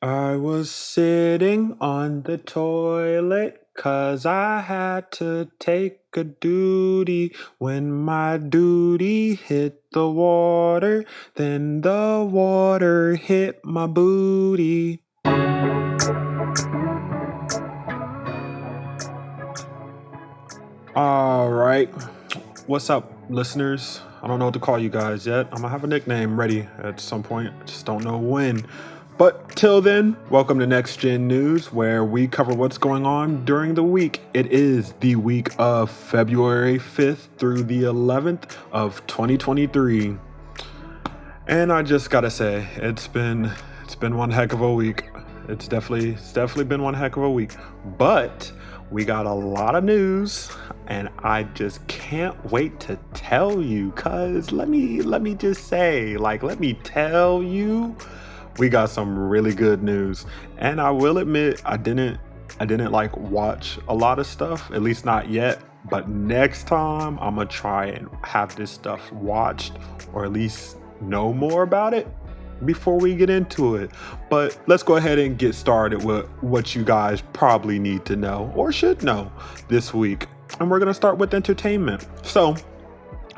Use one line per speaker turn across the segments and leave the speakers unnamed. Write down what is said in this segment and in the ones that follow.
I was sitting on the toilet 'cause I had to take a duty. When my duty hit the water, then the water hit my booty. All right. What's up, listeners? I don't know what to call you guys yet. I'm gonna have a nickname ready at some point. I just don't know when. But till then, welcome to NextGen News, where we cover what's going on during the week. It is the week of February 5th through the 11th of 2023. And I just gotta say, it's been one heck of a week. It's definitely been one heck of a week. But we got a lot of news, and I just can't wait to tell you. Cause let me just say, let me tell you, we got some really good news. And I will admit, I didn't like watch a lot of stuff, at least not yet. But next time, I'm gonna try and have this stuff watched, or at least know more about it before we get into it. But let's go ahead and get started with what you guys probably need to know or should know this week. And we're gonna start with entertainment. So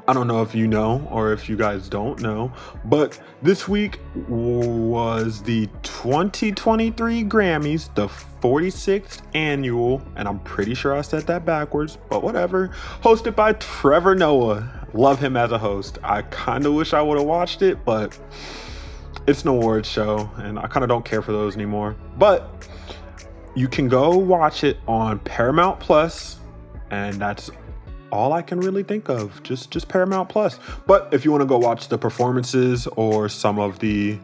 I don't know if you know or if you guys don't know, but this week was the 2023 Grammys, the 46th annual, and I'm pretty sure I said that backwards, but whatever, hosted by Trevor Noah. Love him as a host. I kind of wish I would have watched it, but it's an awards show, and I kind of don't care for those anymore. But you can go watch it on Paramount Plus, and that's all I can really think of, just Paramount Plus. But if you want to go watch the performances or some of the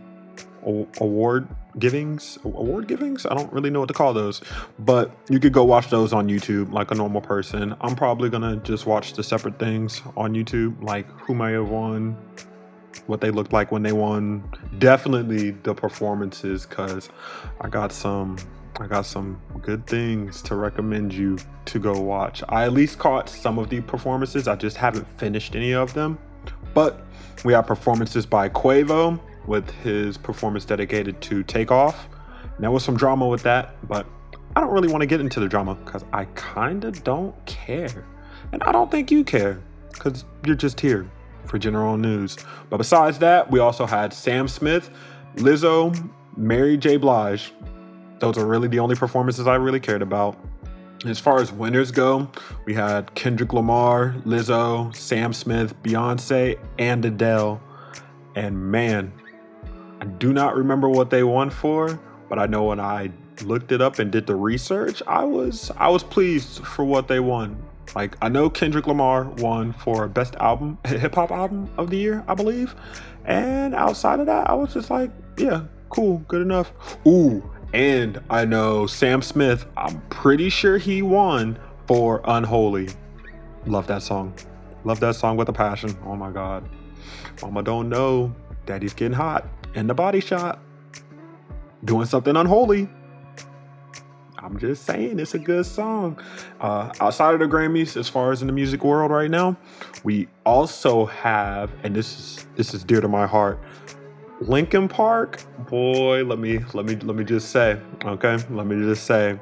award givings, I don't really know what to call those, but you could go watch those on YouTube like a normal person. I'm probably gonna just watch the separate things on YouTube, like who may have won, what they looked like when they won. Definitely the performances, because I got some good things to recommend you to go watch. I at least caught some of the performances. I just haven't finished any of them. But we have performances by Quavo with his performance dedicated to Takeoff. And there was some drama with that, but I don't really want to get into the drama because I kind of don't care. And I don't think you care because you're just here for general news. But besides that, we also had Sam Smith, Lizzo, Mary J. Blige. Those are really the only performances I really cared about. As far as winners go, we had Kendrick Lamar, Lizzo, Sam Smith, Beyonce, and Adele. And man, I do not remember what they won for, but I know when I looked it up and did the research, I was pleased for what they won. Like, I know Kendrick Lamar won for best album, hip hop album of the year, I believe. And outside of that, I was just like, yeah, cool, good enough. Ooh, and I know Sam Smith, I'm pretty sure he won for Unholy. Love that song. Love that song with a passion. Oh my God. Mama don't know. Daddy's getting hot in the body shot. Doing something unholy. I'm just saying, it's a good song. Outside of the Grammys, as far as in the music world right now, we also have, and this is dear to my heart, Linkin Park. Boy, let me just say, okay? Let me just say,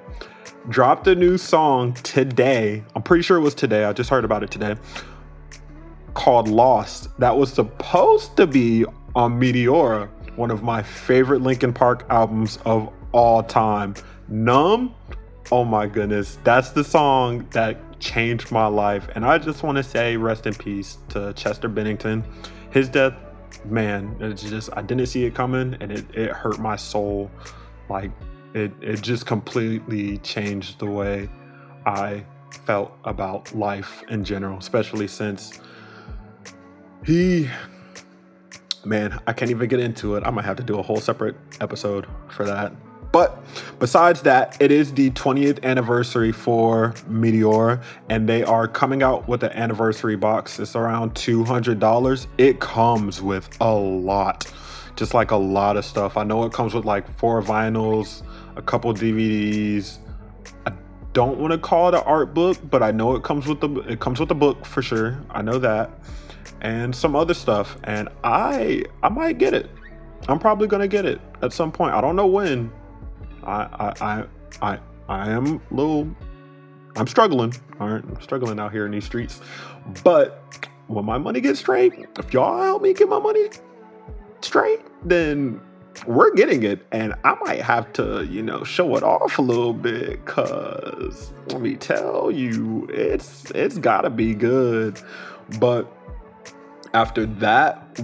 dropped a new song today. I'm pretty sure it was today. I just heard about it today. Called Lost. That was supposed to be on Meteora, one of my favorite Linkin Park albums of all time. Numb. Oh my goodness. That's the song that changed my life. And I just want to say rest in peace to Chester Bennington. His death, man, it's just, I didn't see it coming, and it hurt my soul. Like, it just completely changed the way I felt about life in general, especially since man, I can't even get into it. I might have to do a whole separate episode for that. But besides that, it is the 20th anniversary for Meteora, and they are coming out with an anniversary box. It's around $200. It comes with a lot, just like a lot of stuff. I know it comes with like 4 vinyls, a couple DVDs. I don't want to call it an art book, but I know it comes with the book for sure. I know that. And some other stuff, and I might get it. I'm probably gonna get it at some point. I don't know when, I am a little. I'm struggling. All right, I'm struggling out here in these streets. But when my money gets straight, if y'all help me get my money straight, then we're getting it. And I might have to, show it off a little bit, cause let me tell you, it's gotta be good. But after that,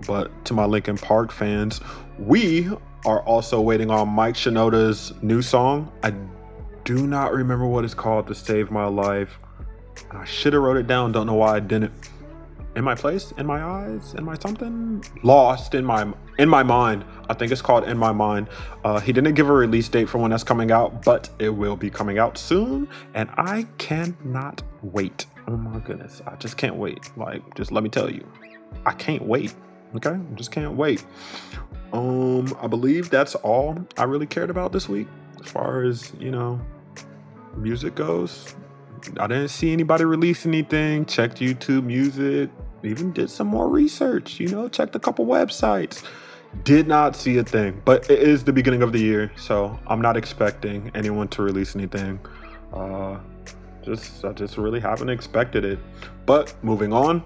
but to my Linkin Park fans, we are also waiting on Mike Shinoda's new song. I do not remember what it's called to save my life. I should have wrote it down. Don't know why I didn't. In my place, in my eyes, in my something, lost in my mind. I think it's called In My Mind. He didn't give a release date for when that's coming out, but it will be coming out soon, and I cannot wait. Oh my goodness, I just can't wait. Like, just let me tell you, I can't wait. Okay, I just can't wait. I believe that's all I really cared about this week as far as music goes. I didn't see anybody release anything. Checked YouTube Music, even did some more research, checked a couple websites. Did not see a thing, but it is the beginning of the year, so I'm not expecting anyone to release anything. I just really haven't expected it. But moving on,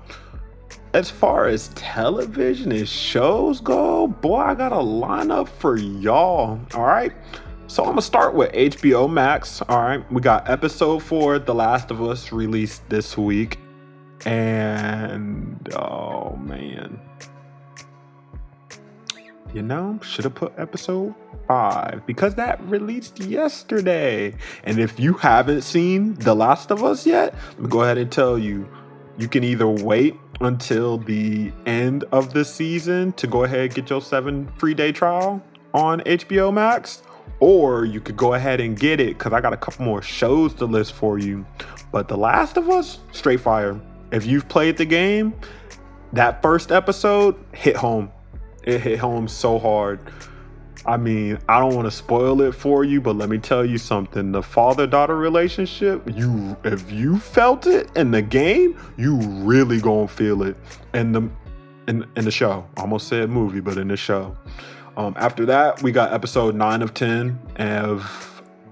as far as television and shows go, boy, I got a lineup for y'all. All right. So I'm going to start with HBO Max. All right. We got episode 4, The Last of Us, released this week. And, oh, man. Should have put episode 5 because that released yesterday. And if you haven't seen The Last of Us yet, let me go ahead and tell you, you can either wait until the end of the season to go ahead and get your 7 free day trial on HBO Max, or you could go ahead and get it because I got a couple more shows to list for you. But The Last of Us, straight fire. If you've played the game, that first episode hit home. It hit home so hard. I mean, I don't want to spoil it for you, but let me tell you something. The father-daughter relationship, if you felt it in the game, you really gonna feel it in the show. I almost said movie, but in the show. After that, we got episode 9 of 10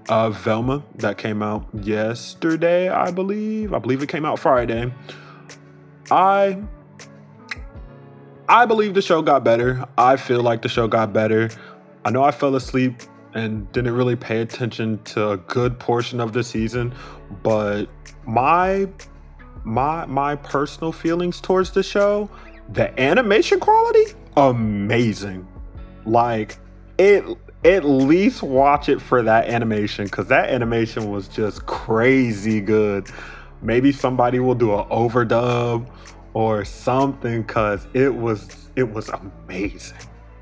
of Velma that came out yesterday, I believe. I believe it came out Friday. I believe the show got better. I feel like the show got better. I know I fell asleep and didn't really pay attention to a good portion of the season, but my personal feelings towards the show, the animation quality, amazing. Like, at least watch it for that animation, because that animation was just crazy good. Maybe somebody will do an overdub or something, because it was amazing.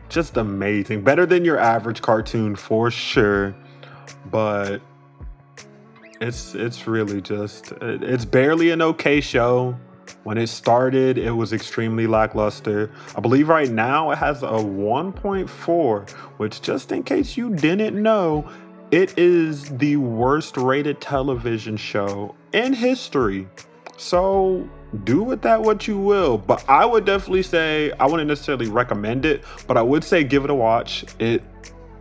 Just amazing. Better than your average cartoon for sure. But it's really just, it's barely an okay show. When it started, it was extremely lackluster. I believe right now it has a 1.4, which, just in case you didn't know, it is the worst rated television show in history. So do with that what you will, but I would definitely say, I wouldn't necessarily recommend it, but I would say give it a watch. It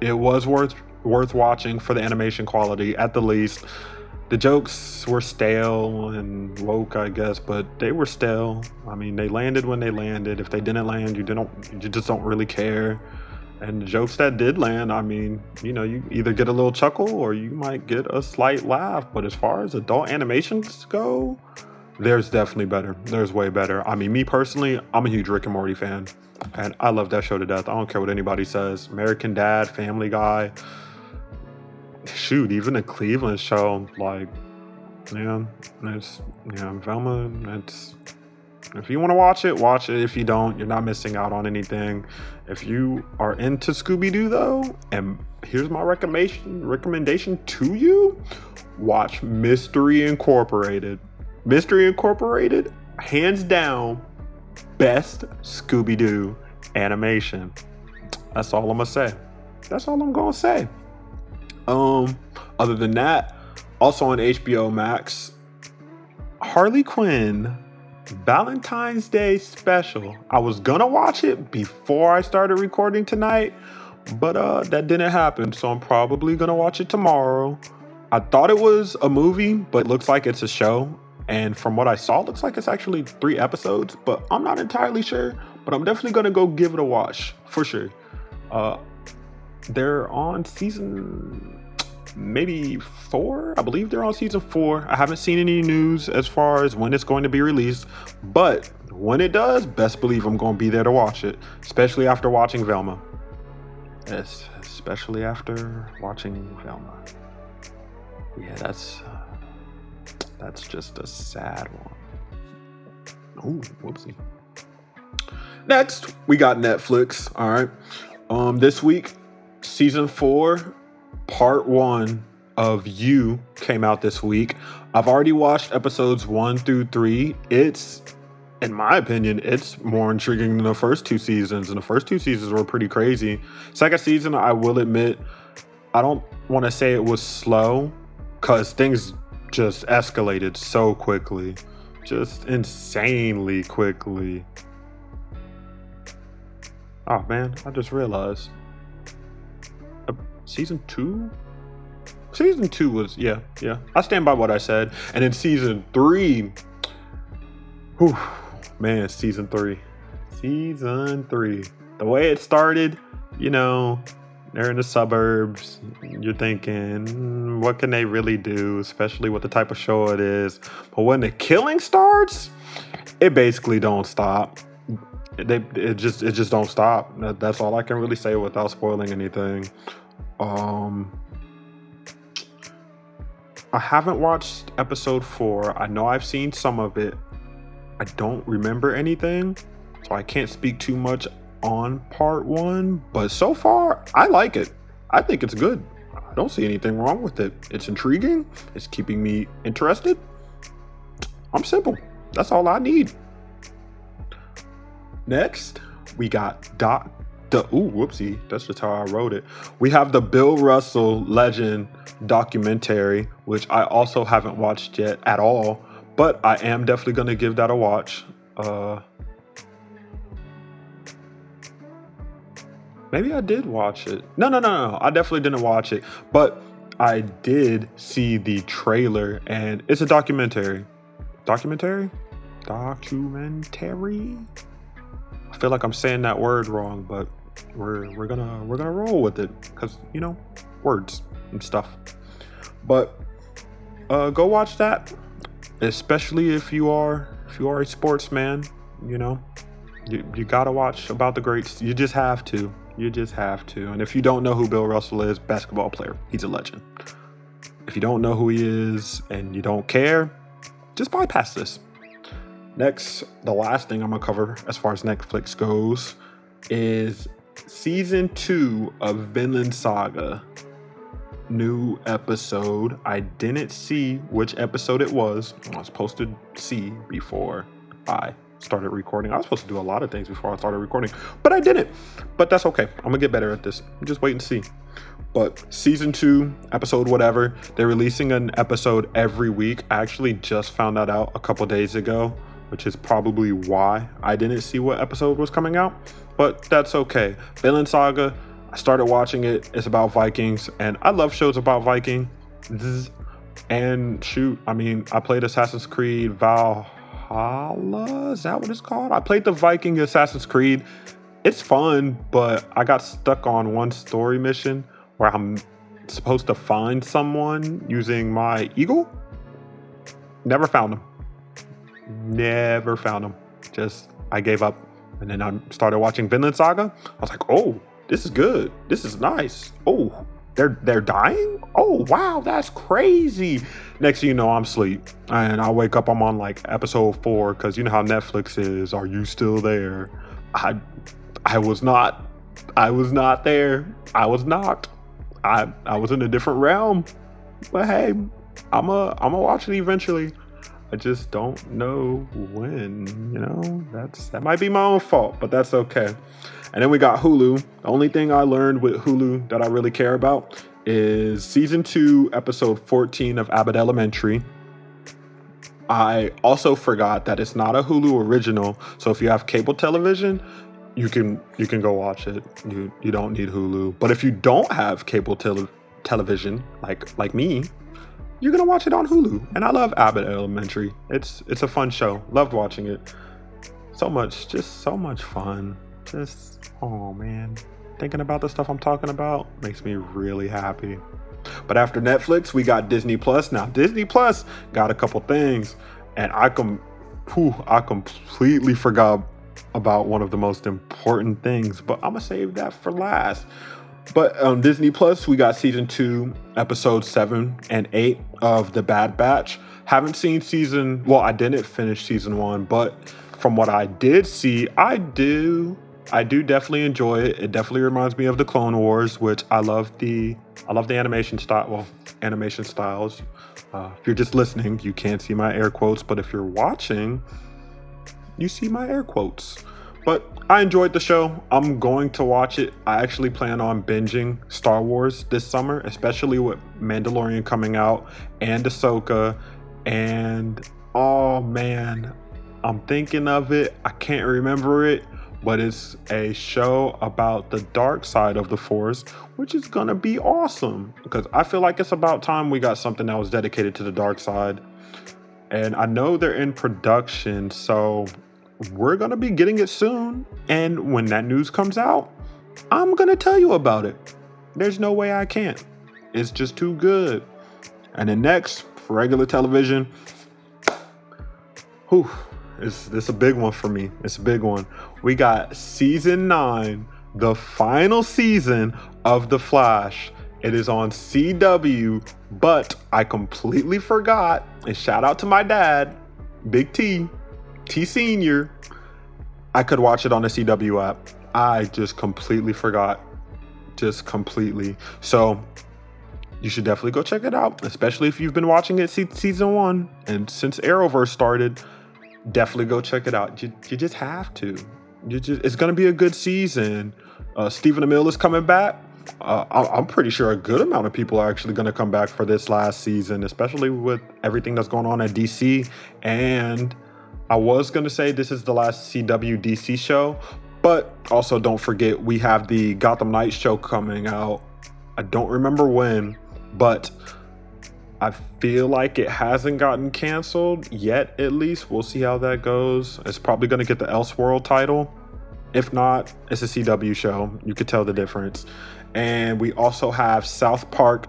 was worth watching for the animation quality at the least. The jokes were stale and woke, I guess, but they were stale. I mean, they landed when they landed. If they didn't land, you just don't really care. And the jokes that did land, I mean, you either get a little chuckle or you might get a slight laugh. But as far as adult animations go, there's definitely better. There's way better. I mean, me personally, I'm a huge Rick and Morty fan, and I love that show to death. I don't care what anybody says. American Dad, Family Guy, shoot, even the Cleveland show, like, Velma, if you want to watch it, watch it. If you don't, you're not missing out on anything. If you are into Scooby-Doo, though, and here's my recommendation to you, watch Mystery Incorporated. Mystery Incorporated, hands down, best Scooby-Doo animation. That's all I'm gonna say. That's all I'm gonna say. Other than that, also on HBO Max, Harley Quinn Valentine's Day special. I was gonna watch it before I started recording tonight, but that didn't happen, so I'm probably gonna watch it tomorrow. I thought it was a movie, but it looks like it's a show. And from what I saw, it looks like it's actually 3 episodes, but I'm not entirely sure. But I'm definitely gonna go give it a watch for sure. They're on season maybe 4. I believe they're on season 4. I haven't seen any news as far as when it's going to be released, but when it does, best believe I'm going to be there to watch it, especially after watching Velma. Yes, especially after watching Velma. Yeah, that's just a sad one. Oh, whoopsie. Next, we got Netflix. All right. This week, season 4, part 1 of You came out this week. I've already watched episodes 1 through 3. It's, in my opinion, it's more intriguing than the first 2 seasons. And the first 2 seasons were pretty crazy. Second season, I will admit, I don't want to say it was slow, because things just escalated so quickly. Just insanely quickly. Oh man, I just realized. Season 2? Season 2 was, yeah. I stand by what I said. And in season 3, whew, man, season 3. The way it started, they're in the suburbs. You're thinking, what can they really do, especially with the type of show it is? But when the killing starts, it basically don't stop. It just don't stop. That's all I can really say without spoiling anything. I haven't watched episode 4. I know I've seen some of it. I don't remember anything, so I can't speak too much on part 1, but so far I like it. I think it's good. I don't see anything wrong with it. It's intriguing. It's keeping me interested. I'm simple. That's all I need. Next, we got whoopsie, that's just how I wrote it. We have the Bill Russell Legend documentary, which I also haven't watched yet at all, but I am definitely going to give that a watch. Maybe I did watch it. No. I definitely didn't watch it, but I did see the trailer, and it's a documentary. Documentary? I feel like I'm saying that word wrong, but we're gonna roll with it because words and stuff. But go watch that, especially if you are a sportsman. You gotta watch about the greats. You just have to. And if you don't know who Bill Russell is, basketball player, he's a legend. If you don't know who he is and you don't care, just bypass this. Next, the last thing I'm gonna cover as far as Netflix goes is season 2 of Vinland Saga. New episode. I didn't see which episode it was. I was supposed to see before I started recording. I was supposed to do a lot of things before I started recording, but I didn't. But that's okay. I'm gonna get better at this. Just wait and see. But season 2, episode whatever, they're releasing an episode every week. I actually just found that out a couple days ago, which is probably why I didn't see what episode was coming out, but that's okay. Vinland Saga, I started watching it. It's about Vikings, and I love shows about Vikings. And shoot, I played Assassin's Creed Valhalla, is that what it's called? I played the Viking Assassin's Creed. It's fun, but I got stuck on one story mission where I'm supposed to find someone using my eagle. Never found him. Just, I gave up. And then I started watching Vinland Saga. I was like, oh, this is good. This is nice. Oh, they're dying? Oh, wow, that's crazy. Next thing you know, I'm asleep. And I wake up, I'm on like episode 4, because you know how Netflix is. Are you still there? I was not. I was not there. I was not. I was in a different realm. But hey, I'm watch it eventually. I just don't know when, that might be my own fault, but that's okay. And then we got Hulu. The only thing I learned with Hulu that I really care about is season 2, episode 14 of Abbott Elementary. I also forgot that it's not a Hulu original. So if you have cable television, you can go watch it. You don't need Hulu. But if you don't have cable television, like me, you're gonna watch it on Hulu. And I love Abbott Elementary. It's a fun show. Loved watching it. Just so much fun. Oh man, thinking about the stuff I'm talking about makes me really happy. But after Netflix, we got Disney Plus. Now Disney Plus got a couple things, and I completely forgot about one of the most important things, but I'm gonna save that for last. But on Disney Plus, we got season 2, episodes 7 and 8 of The Bad Batch. Haven't seen I didn't finish season 1, but from what I did see, I do definitely enjoy it. It definitely reminds me of the Clone Wars, which I love the animation style. Well, animation styles. If you're just listening, you can't see my air quotes, but if you're watching, you see my air quotes. But I enjoyed the show. I'm going to watch it. I actually plan on binging Star Wars this summer, especially with Mandalorian coming out and Ahsoka. And oh man, I'm thinking of it. I can't remember it, but it's a show about the dark side of the Force, which is gonna be awesome because I feel like it's about time we got something that was dedicated to the dark side. And I know they're in production, so we're gonna be getting it soon. And when that news comes out, I'm gonna tell you about it. There's no way I can't. It's just too good. And then next, for regular television, it's a big one for me. It's a big one. We got season 9, the final season of The Flash. It is on CW, but I completely forgot. And shout out to my dad, Big T Senior. I could watch it on the CW app. I just completely forgot. Just completely. So you should definitely go check it out, especially if you've been watching it season 1. And since Arrowverse started, definitely go check it out. You just have to. It's going to be a good season. Stephen Amell is coming back. I'm pretty sure a good amount of people are actually going to come back for this last season, especially with everything that's going on at DC. And I was going to say this is the last CW DC show, but also don't forget we have the Gotham Knights show coming out. I don't remember when, but I feel like it hasn't gotten canceled yet, at least. We'll see how that goes. It's probably going to get the Elseworld title. If not, it's a CW show. You could tell the difference. And we also have South Park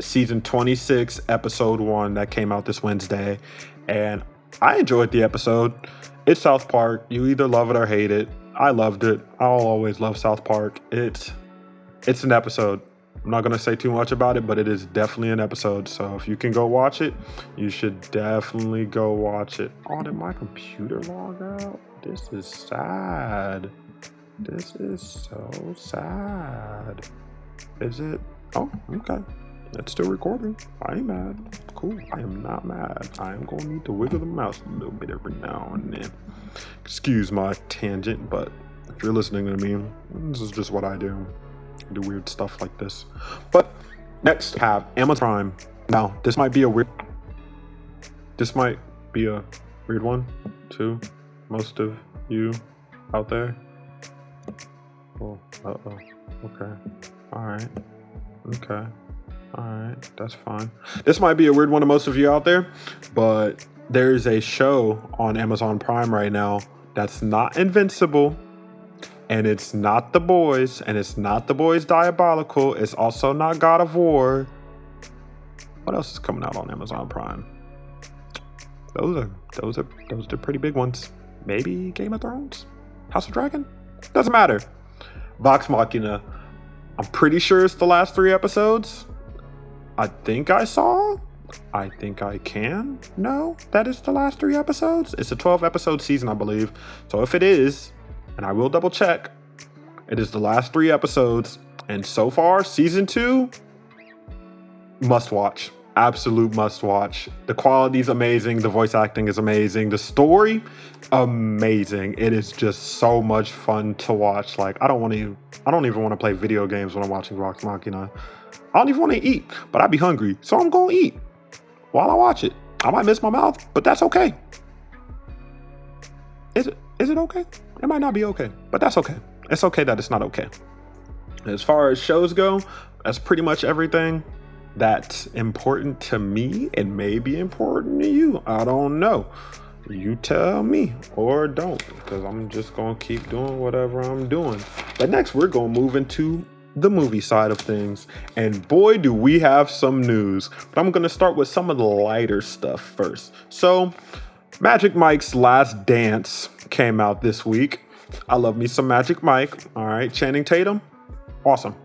season 26, episode 1 that came out this Wednesday. And I enjoyed the episode. It's South Park. You either love it or hate it. I loved it. I'll always love South Park. It's an episode. I'm not going to say too much about it, but it is definitely an episode. So if you can go watch it, you should definitely go watch it. Oh, did my computer log out? This is sad. This is so sad. Is it? Oh, okay. It's still recording. I ain't mad. Cool. I am not mad. I am going to need to wiggle the mouse a little bit every now and then. Excuse my tangent, but if you're listening to me, this is just what I do. I do weird stuff like this. But next, have Amazon Prime. Now, this might be a weird one to most of you out there. Oh, okay. All right. Okay. All right. That's fine. This might be a weird one to most of you out there, but there's a show on Amazon Prime right now that's not Invincible, and it's not The Boys, and it's not The Boys Diabolical. It's also not God of War. What else is coming out on Amazon Prime? Those are pretty big ones. Maybe Game of Thrones? House of Dragon? Doesn't matter. Vox Machina. I'm pretty sure it's the last 3 episodes. I think I can know that it's the last 3 episodes. It's a 12-episode season, I believe. So if it is, and I will double check, it is the last 3 episodes. And so far, season 2, must watch. Absolute must watch. The quality is amazing. The voice acting is amazing. The story, amazing. It is just so much fun to watch. Like, I don't even want to play video games when I'm watching Vox Machina. I don't even want to eat, but I'd be hungry, so I'm going to eat while I watch it. I might miss my mouth, but that's okay. Is it okay? It might not be okay, but that's okay. It's okay that it's not okay. As far as shows go, that's pretty much everything that's important to me and may be important to you. I don't know. You tell me or don't, because I'm just going to keep doing whatever I'm doing. But next, we're going to move into the movie side of things. And boy, do we have some news. But I'm going to start with some of the lighter stuff first. So, Magic Mike's Last Dance came out this week. I love me some Magic Mike. All right, Channing Tatum, awesome.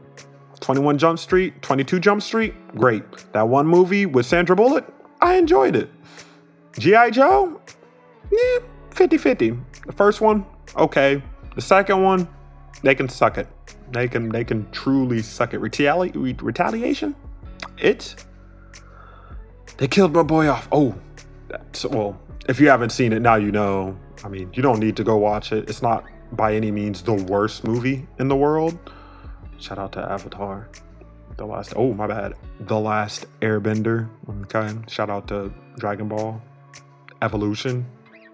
21 Jump Street, 22 Jump Street, great. That one movie with Sandra Bullock, I enjoyed it. G.I. Joe, 50-50. The first one, okay. The second one, they can suck it. They can truly suck it. Retaliation? They killed my boy off. Oh, well, if you haven't seen it, now you know. I mean, you don't need to go watch it. It's not by any means the worst movie in the world. Shout out to Avatar. The Last Airbender. Okay. Shout out to Dragon Ball Evolution.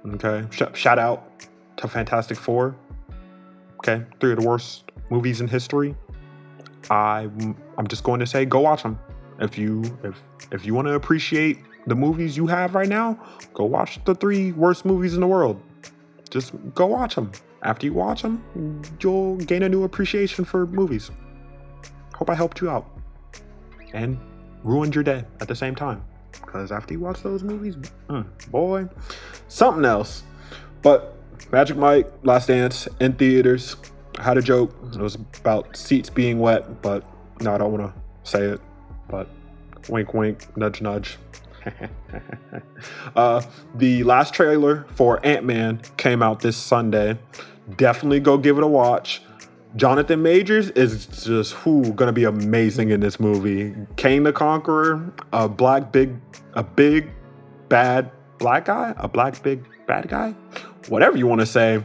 Okay. Shout out to Fantastic Four. Okay. 3 of the worst movies in history. I'm just going to say, go watch them. If you want to appreciate the movies you have right now, go watch the 3 worst movies in the world. Just go watch them. After you watch them, you'll gain a new appreciation for movies. Hope I helped you out and ruined your day at the same time. Because after you watch those movies, boy, something else. But Magic Mike, Last Dance, in theaters. I had a joke. It was about seats being wet, but no, I don't want to say it. But wink, wink, nudge, nudge. The last trailer for Ant-Man came out this Sunday. Definitely go give it a watch. Jonathan Majors is just gonna be amazing in this movie. Kang the Conqueror, a big bad black guy, a black big bad guy, whatever you want to say.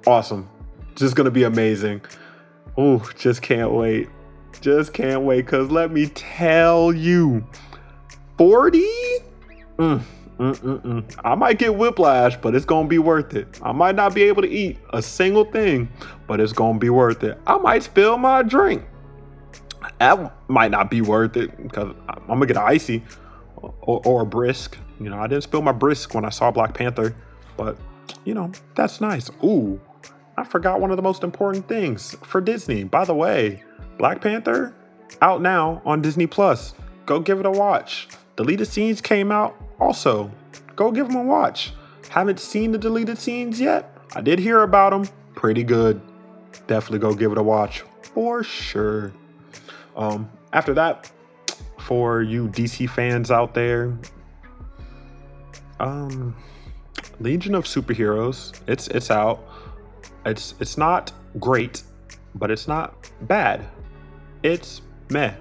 Awesome, just gonna be amazing. Oh, just can't wait. Cause let me tell you, 40. I might get whiplash, but it's gonna be worth it. I might not be able to eat a single thing, but it's gonna be worth it. I might spill my drink. That might not be worth it because I'm gonna get an icy or a brisk. You know, I didn't spill my brisk when I saw Black Panther, but you know, that's nice. Ooh, I forgot one of the most important things for Disney. By the way, Black Panther out now on Disney Plus. Go give it a watch. Deleted scenes came out also. Go give them a watch. Haven't seen the deleted scenes yet? I did hear about them. Pretty good. Definitely go give it a watch for sure. After that, for you DC fans out there, Legion of Superheroes, it's out. It's not great, but it's not bad. It's meh.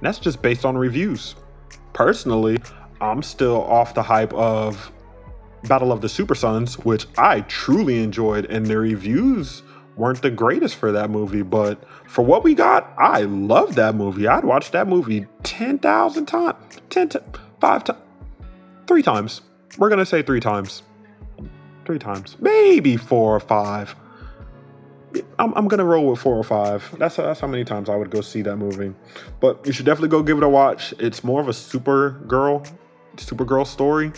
That's just based on reviews. Personally, I'm still off the hype of Battle of the Super Sons, which I truly enjoyed, and the reviews weren't the greatest for that movie, but for what we got, I love that movie. I'd watch that movie 10,000 times, 3 times. We're gonna say 3 times. 3 times, maybe 4 or 5. I'm gonna roll with 4 or 5. That's how many times I would go see that movie. But you should definitely go give it a watch. It's more of a Supergirl story.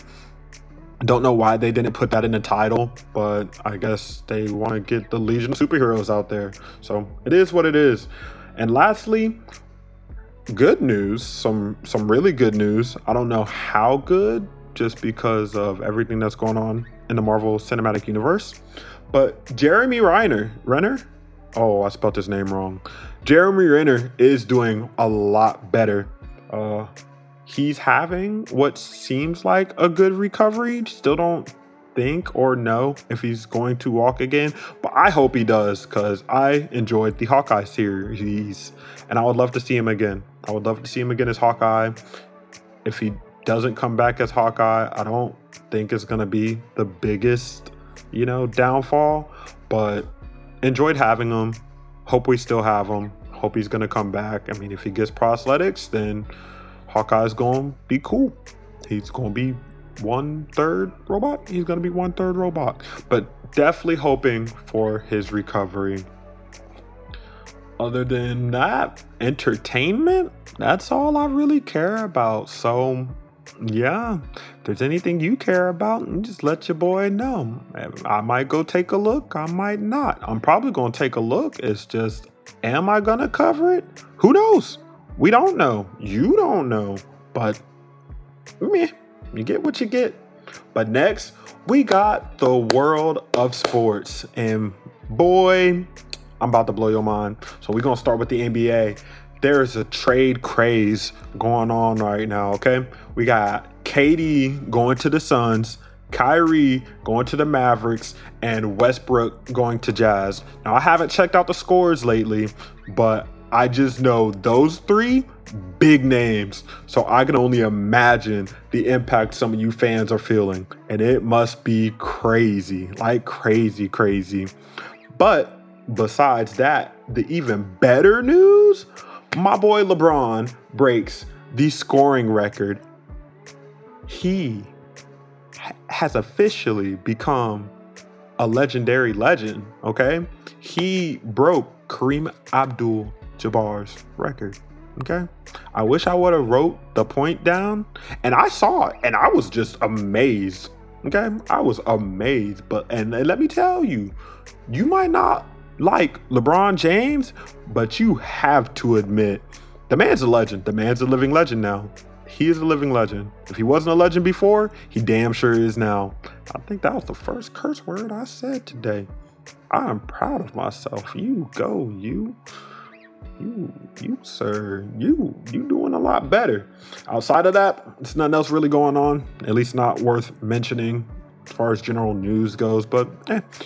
Don't know why they didn't put that in the title, but I guess they want to get the Legion of Superheroes out there. So it is what it is. And lastly, good news, some really good news. I don't know how good, just because of everything that's going on in the Marvel Cinematic Universe. But Jeremy Renner, oh, I spelled his name wrong. Jeremy Renner is doing a lot better. He's having what seems like a good recovery. Still don't think or know if he's going to walk again, but I hope he does, because I enjoyed the Hawkeye series and I would love to see him again. I would love to see him again as Hawkeye. If he doesn't come back as Hawkeye, I don't think it's going to be the biggest, downfall, but enjoyed having him. Hope we still have him. Hope he's going to come back. I mean, if he gets prosthetics, then Hawkeye's going to be cool. He's going to be 1/3 robot. He's going to be 1/3 robot. But definitely hoping for his recovery. Other than that, entertainment, that's all I really care about. So, yeah, if there's anything you care about, just let your boy know. I might go take a look. I might not. I'm probably going to take a look. It's just, am I going to cover it? Who knows? We don't know. You don't know. But, meh, you get what you get. But next, we got the world of sports. And boy, I'm about to blow your mind. So we're going to start with the NBA. There's a trade craze going on right now, okay? We got KD going to the Suns, Kyrie going to the Mavericks, and Westbrook going to Jazz. Now, I haven't checked out the scores lately, but I just know those three big names. So I can only imagine the impact some of you fans are feeling. And it must be crazy, like crazy. But besides that, the even better news, my boy LeBron breaks the scoring record. He has officially become a legendary legend, okay? He broke Kareem Abdul-Jabbar's record, okay? I wish I would have wrote the point down, and I saw it, and I was just amazed, okay? I was amazed, and let me tell you, you might not like LeBron James, but you have to admit, the man's a legend. The man's a living legend now. He is a living legend. If he wasn't a legend before, he damn sure is now. I think that was the first curse word I said today. I am proud of myself. You go, you sir. You doing a lot better. Outside of that, there's nothing else really going on, at least not worth mentioning as far as general news goes, but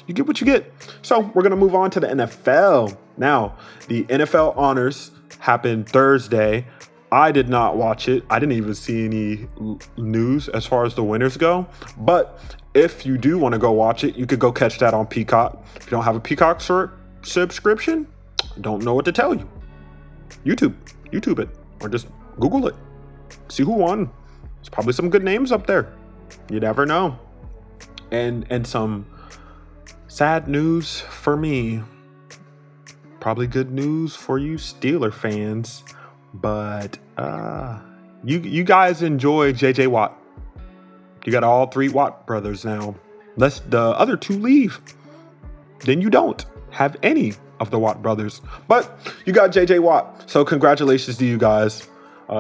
you get what you get. So we're going to move on to the NFL. Now, the NFL honors happened Thursday. I did not watch it. I didn't even see any news as far as the winners go. But if you do want to go watch it, you could go catch that on Peacock. If you don't have a Peacock subscription, I don't know what to tell you. YouTube it, or just Google it. See who won. There's probably some good names up there. You never know. And some sad news for me. Probably good news for you Steeler fans. But you guys enjoy JJ Watt. You got all three Watt brothers now. Unless the other two leave, then you don't have any of the Watt brothers. But you got JJ Watt. So congratulations to you guys.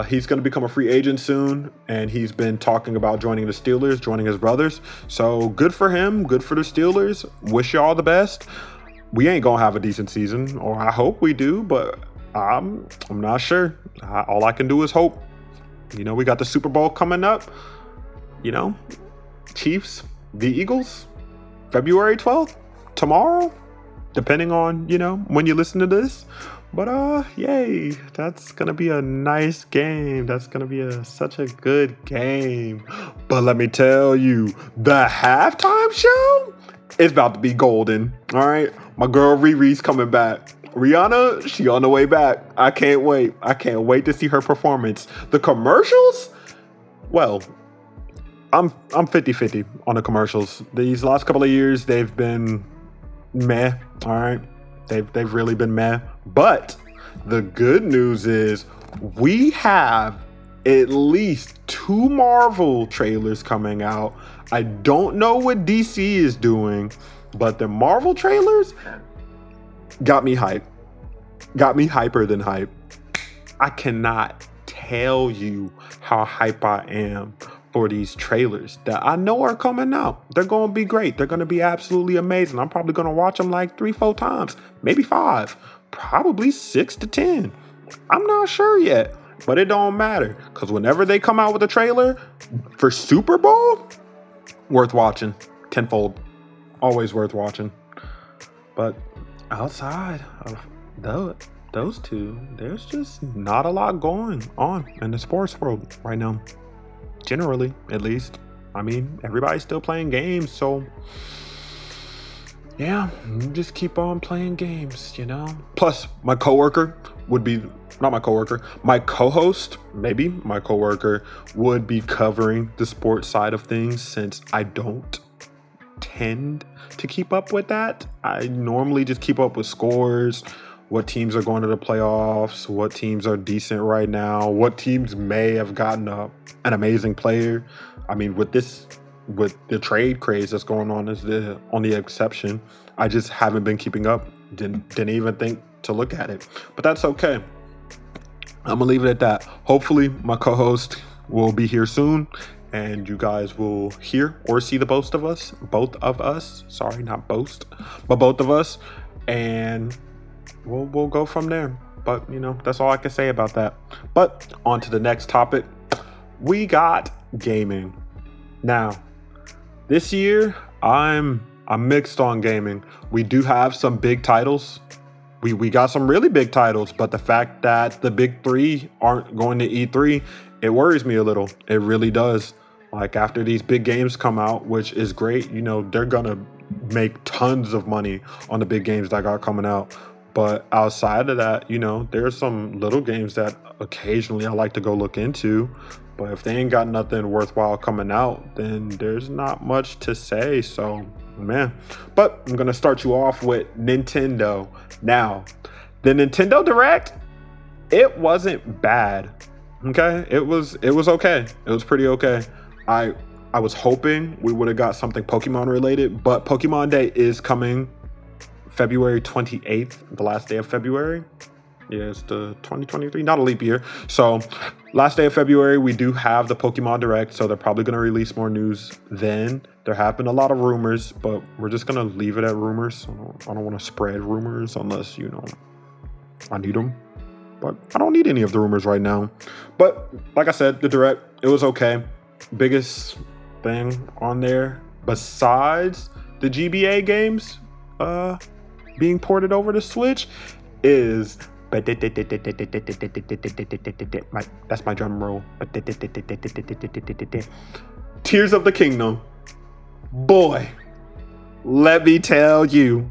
He's going to become a free agent soon, and he's been talking about joining the Steelers, joining his brothers. So good for him. Good for the Steelers. Wish you all the best. We ain't going to have a decent season, or I hope we do, but I'm not sure. All I can do is hope. You know, we got the Super Bowl coming up. You know, Chiefs, the Eagles, February 12th, tomorrow, depending on, you know, when you listen to this. But yay, that's gonna be a nice game. That's gonna be such a good game. But let me tell you, the halftime show is about to be golden. All right, my girl Riri's coming back. Rihanna, she on the way back. I can't wait. I can't wait to see her performance. The commercials? Well, I'm 50-50 on the commercials. These last couple of years, they've been meh. All right. They've really been meh. But the good news is we have at least 2 Marvel trailers coming out. I don't know what DC is doing, but the Marvel trailers got me hyped. Got me hyper than hype. I cannot tell you how hype I am for these trailers that I know are coming out. They're going to be great. They're going to be absolutely amazing. I'm probably going to watch them like 3-4 times, maybe 5, probably 6 to 10. I'm not sure yet, but it don't matter, because whenever they come out with a trailer for Super Bowl, worth watching tenfold. Always worth watching. But outside of those two, there's just not a lot going on in the sports world right now. Generally, at least. I mean, everybody's still playing games, so yeah, just keep on playing games, you know. Plus, my coworker would be, not my coworker, my co-host, maybe my coworker, would be covering the sports side of things, since I don't tend to keep up with that. I normally just keep up with scores, what teams are going to the playoffs, what teams are decent right now, what teams may have gotten an amazing player. I mean, with the trade craze that's going on is the only exception. I just haven't been keeping up. Didn't even think to look at it. But that's okay. I'm gonna leave it at that. Hopefully my co-host will be here soon and you guys will hear or see the both of us. Sorry, not boast, but both of us. And we'll go from there. But that's all I can say about that. But on to the next topic. We got gaming. Now, this year I'm mixed on gaming. We do have some big titles. We got some really big titles, but the fact that the big three aren't going to E3, it worries me a little. It really does. Like, after these big games come out, which is great, they're gonna make tons of money on the big games that got coming out. But outside of that, there's some little games that occasionally I like to go look into. But if they ain't got nothing worthwhile coming out, then there's not much to say. So, man. But I'm going to start you off with Nintendo. Now, the Nintendo Direct, it wasn't bad. Okay? It was okay. It was pretty okay. I was hoping we would have got something Pokemon related, but Pokemon Day is coming February 28th, the last day of February. Yeah, it's the 2023, not a leap year. So last day of February, we do have the Pokemon Direct. So they're probably going to release more news then. There have been a lot of rumors, but we're just going to leave it at rumors. I don't want to spread rumors unless, I need them. But I don't need any of the rumors right now. But like I said, the Direct, it was okay. Biggest thing on there, besides the GBA games being ported over to Switch, is that's my drum roll. Tears of the Kingdom. Boy, let me tell you,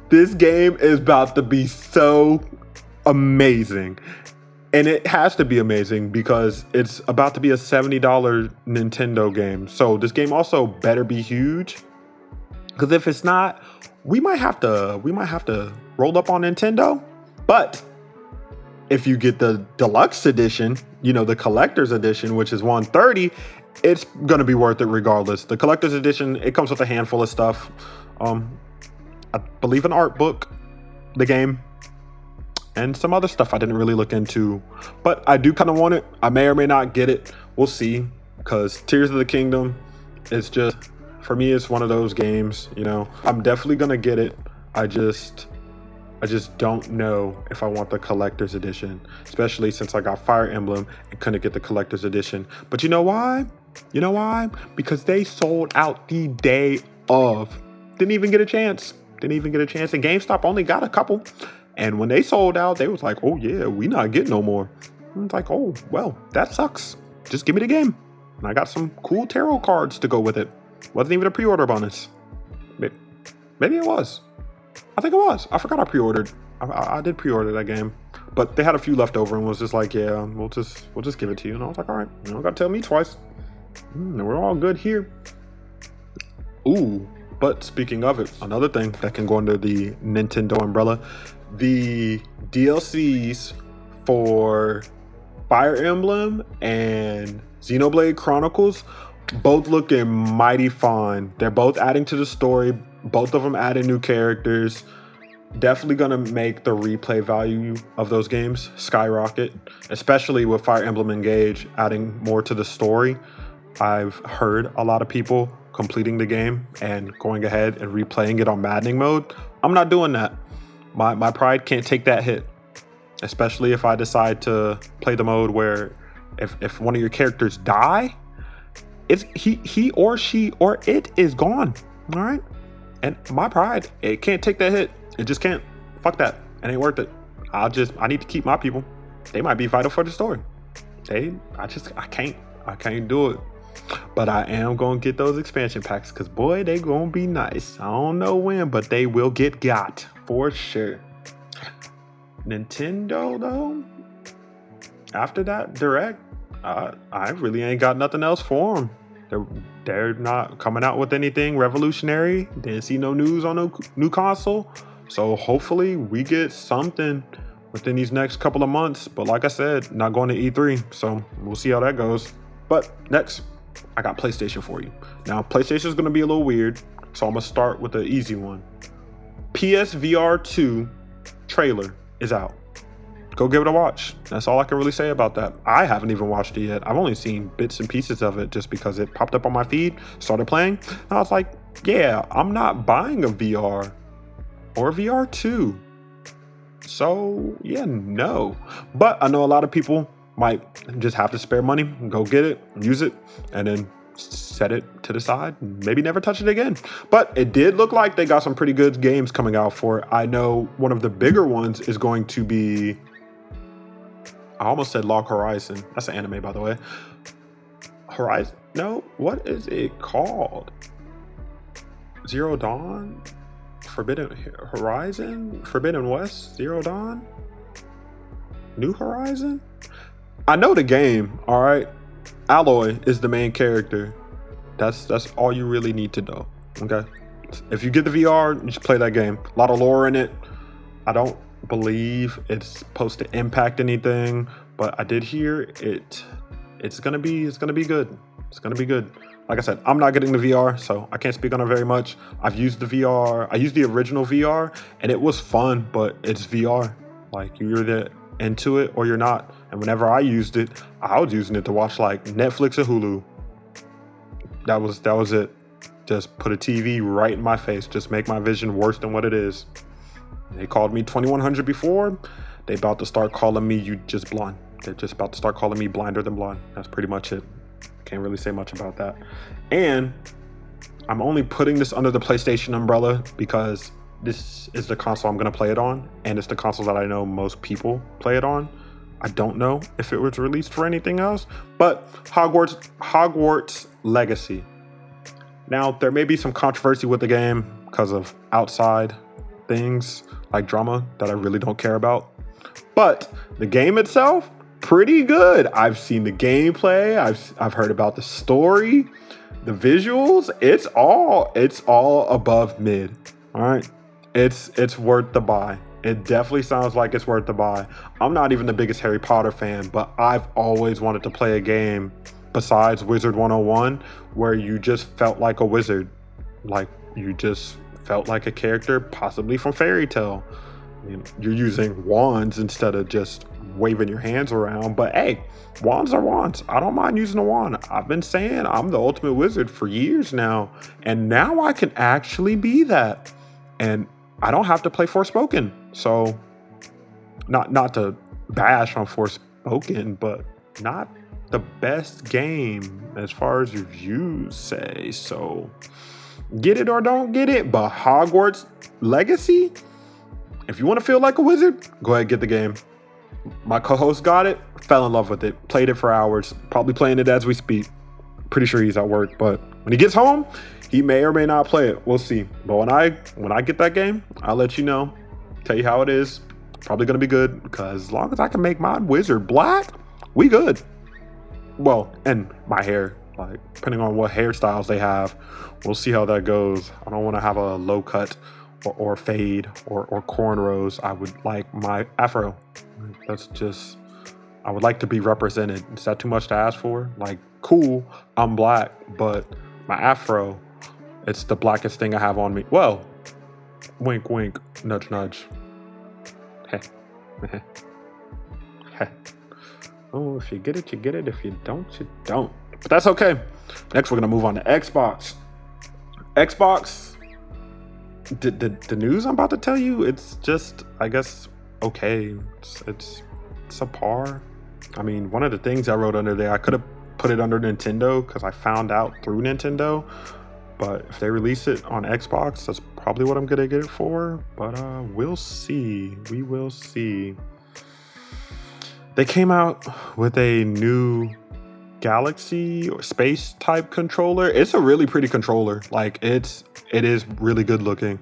this game is about to be so amazing. And it has to be amazing because it's about to be a $70 Nintendo game. So this game also better be huge. Because if it's not, we might have to roll up on Nintendo. But if you get the deluxe edition, the collector's edition, which is $130, it's going to be worth it regardless. The collector's edition, it comes with a handful of stuff. I believe an art book, the game, and some other stuff I didn't really look into. But I do kind of want it. I may or may not get it. We'll see. Because Tears of the Kingdom, it's just, for me, it's one of those games, I'm definitely going to get it. I just don't know if I want the collector's edition, especially since I got Fire Emblem and couldn't get the collector's edition. But you know why? Because they sold out the day of. Didn't even get a chance. And GameStop only got a couple. And when they sold out, they was like, oh yeah, we not getting no more. And it's like, oh, well, that sucks. Just give me the game. And I got some cool tarot cards to go with it. Wasn't even a pre-order bonus. Maybe it was. I think it was. I forgot I pre-ordered. I did pre-order that game, but they had a few left over and was just like, yeah, we'll just give it to you. And I was like, all right, you don't got to tell me twice. We're all good here. Ooh, but speaking of it, another thing that can go under the Nintendo umbrella, the DLCs for Fire Emblem and Xenoblade Chronicles, both looking mighty fine. They're both adding to the story. Both of them adding new characters. Definitely gonna make the replay value of those games skyrocket, especially with Fire Emblem Engage adding more to the story. I've heard a lot of people completing the game and going ahead and replaying it on maddening mode. I'm not doing that. My pride can't take that hit, especially if I decide to play the mode where if one of your characters die, it's he or she or it is gone. All right. And my pride, it can't take that hit. It just can't. Fuck that. It ain't worth it. I need to keep my people. They might be vital for the story. I can't do it. But I am going to get those expansion packs because, boy, they going to be nice. I don't know when, but they will get got for sure. Nintendo, though, after that direct, I really ain't got nothing else for them. They're not coming out with anything revolutionary. Didn't see no news on no new console. So hopefully we get something within these next couple of months. But like I said, not going to E3. So we'll see how that goes. But next, I got PlayStation for you. Now, PlayStation is going to be a little weird. So I'm going to start with the easy one. PSVR 2 trailer is out. Go give it a watch. That's all I can really say about that. I haven't even watched it yet. I've only seen bits and pieces of it just because it popped up on my feed, started playing. And I was like, yeah, I'm not buying a VR or a VR 2. So yeah, no. But I know a lot of people might just have to spare money, go get it, use it, and then set it to the side, maybe never touch it again. But it did look like they got some pretty good games coming out for it. I know one of the bigger ones is going to be, I almost said Log Horizon. That's an anime, by the way. Horizon? No, what is it called? Zero Dawn? Forbidden Horizon? Forbidden West? Zero Dawn? New Horizon? I know the game, all right? Aloy is the main character. That's all you really need to know, okay? If you get the VR, you should play that game. A lot of lore in it. I don't believe it's supposed to impact anything, but I did hear it's gonna be good. It's gonna be good. Like I said, I'm not getting the VR, so I can't speak on it very much. I've used the VR. I used the original VR, and it was fun, but it's VR. Like, you're either into it or you're not. And whenever I used it, I was using it to watch like Netflix and Hulu. That was it. Just put a TV right in my face. Just make my vision worse than what it is. They called me 2100 before. They about to start calling me you just blind. They're just about to start calling me blinder than blind. That's pretty much it. Can't really say much about that. And I'm only putting this under the PlayStation umbrella because this is the console I'm going to play it on. And it's the console that I know most people play it on. I don't know if it was released for anything else, but Hogwarts Legacy. Now, there may be some controversy with the game because of outside things like drama that I really don't care about. But the game itself, pretty good. I've seen the gameplay. I've heard about the story, the visuals. It's all above mid. All right. It's worth the buy. It definitely sounds like it's worth the buy. I'm not even the biggest Harry Potter fan, but I've always wanted to play a game besides Wizard 101 where you just felt like a wizard. Like, you just felt like a character possibly from fairy tale. You're using wands instead of just waving your hands around. But hey, wands are wands. I don't mind using a wand. I've been saying I'm the ultimate wizard for years now. And now I can actually be that. And I don't have to play Forspoken. So not to bash on Forspoken, but not the best game as far as reviews say. So get it or don't get it. But Hogwarts Legacy, if you want to feel like a wizard, go ahead and get the game. My co-host got it, fell in love with it, played it for hours, probably playing it as we speak. Pretty sure he's at work, but when he gets home, he may or may not play it. We'll see. But when I get that game, I'll let you know, tell you how it is. Probably gonna be good because as long as I can make my wizard black, we good. Well, and my hair, like depending on what hairstyles they have, we'll see how that goes. I don't want to have a low cut or fade or cornrows. I would like my afro. That's just, I would like to be represented. Is that too much to ask for? Like, cool, I'm black, but my afro, it's the blackest thing I have on me. Well, wink, wink, nudge, nudge. Heh. Heh. Oh, if you get it, you get it. If you don't, you don't. But that's okay. Next, we're going to move on to Xbox. Xbox, the news I'm about to tell you, it's just, I guess, okay. It's subpar. I mean, one of the things I wrote under there, I could have put it under Nintendo because I found out through Nintendo. But if they release it on Xbox, that's probably what I'm going to get it for. But we'll see. We will see. They came out with a new Galaxy or space type controller. It's a really pretty controller. Like, it is really good looking.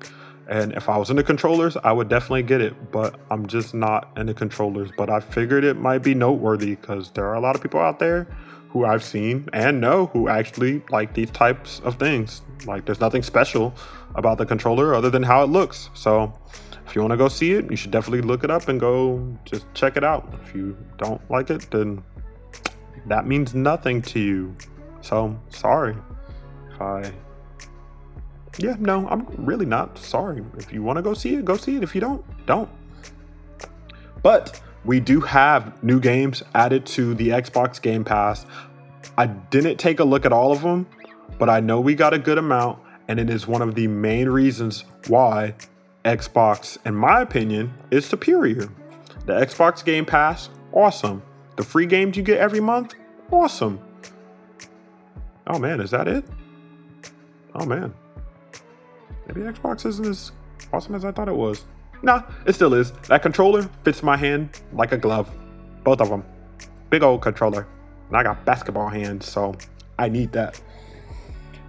And if I was into controllers, I would definitely get it, but I'm just not into controllers. But I figured it might be noteworthy because there are a lot of people out there who I've seen and know who actually like these types of things. Like, there's nothing special about the controller other than how it looks. So if you want to go see it, you should definitely look it up and go just check it out. If you don't like it, then that means nothing to you. So sorry if I'm really not sorry. If you want to go see it, go see it. If you don't. But we do have new games added to the Xbox Game Pass. I didn't take a look at all of them, but I know we got a good amount, and it is one of the main reasons why Xbox, in my opinion, is superior. The Xbox Game Pass, awesome. The free games you get every month, awesome. Oh man, is that it? Oh man. Maybe Xbox isn't as awesome as I thought it was. Nah, it still is. That controller fits my hand like a glove. Both of them. Big old controller. And I got basketball hands, so I need that.